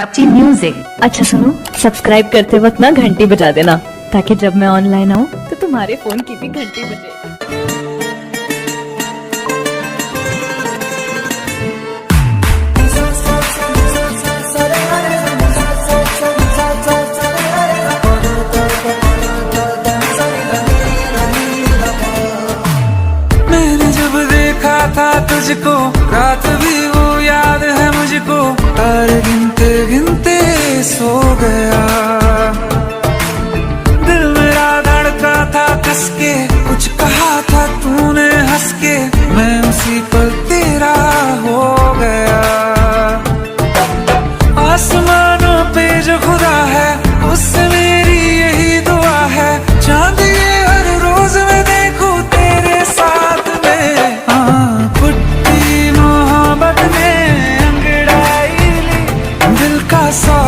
अच्छी म्यूजिक। अच्छा सुनो, सब्सक्राइब करते वक्त ना घंटी बजा देना, ताकि जब मैं ऑनलाइन आऊँ तो तुम्हारे फोन की भी घंटी बजे। मैंने जब देखा था तुझको, रात भी वो याद है मुझको, तारे गिनते गिनते सो गया। दिल मेरा धड़का था कसके, कुछ कहा था तूने हंस के, मैं उसी पल तेरा हो गया। आसमानों पे जो खुदा है, उससे मेरी यही दुआ है, चांद ये हर रोज मैं देखूं तेरे साथ में। फुट्टी मोहब्बत ने अंगड़ाई ली, दिल का सौ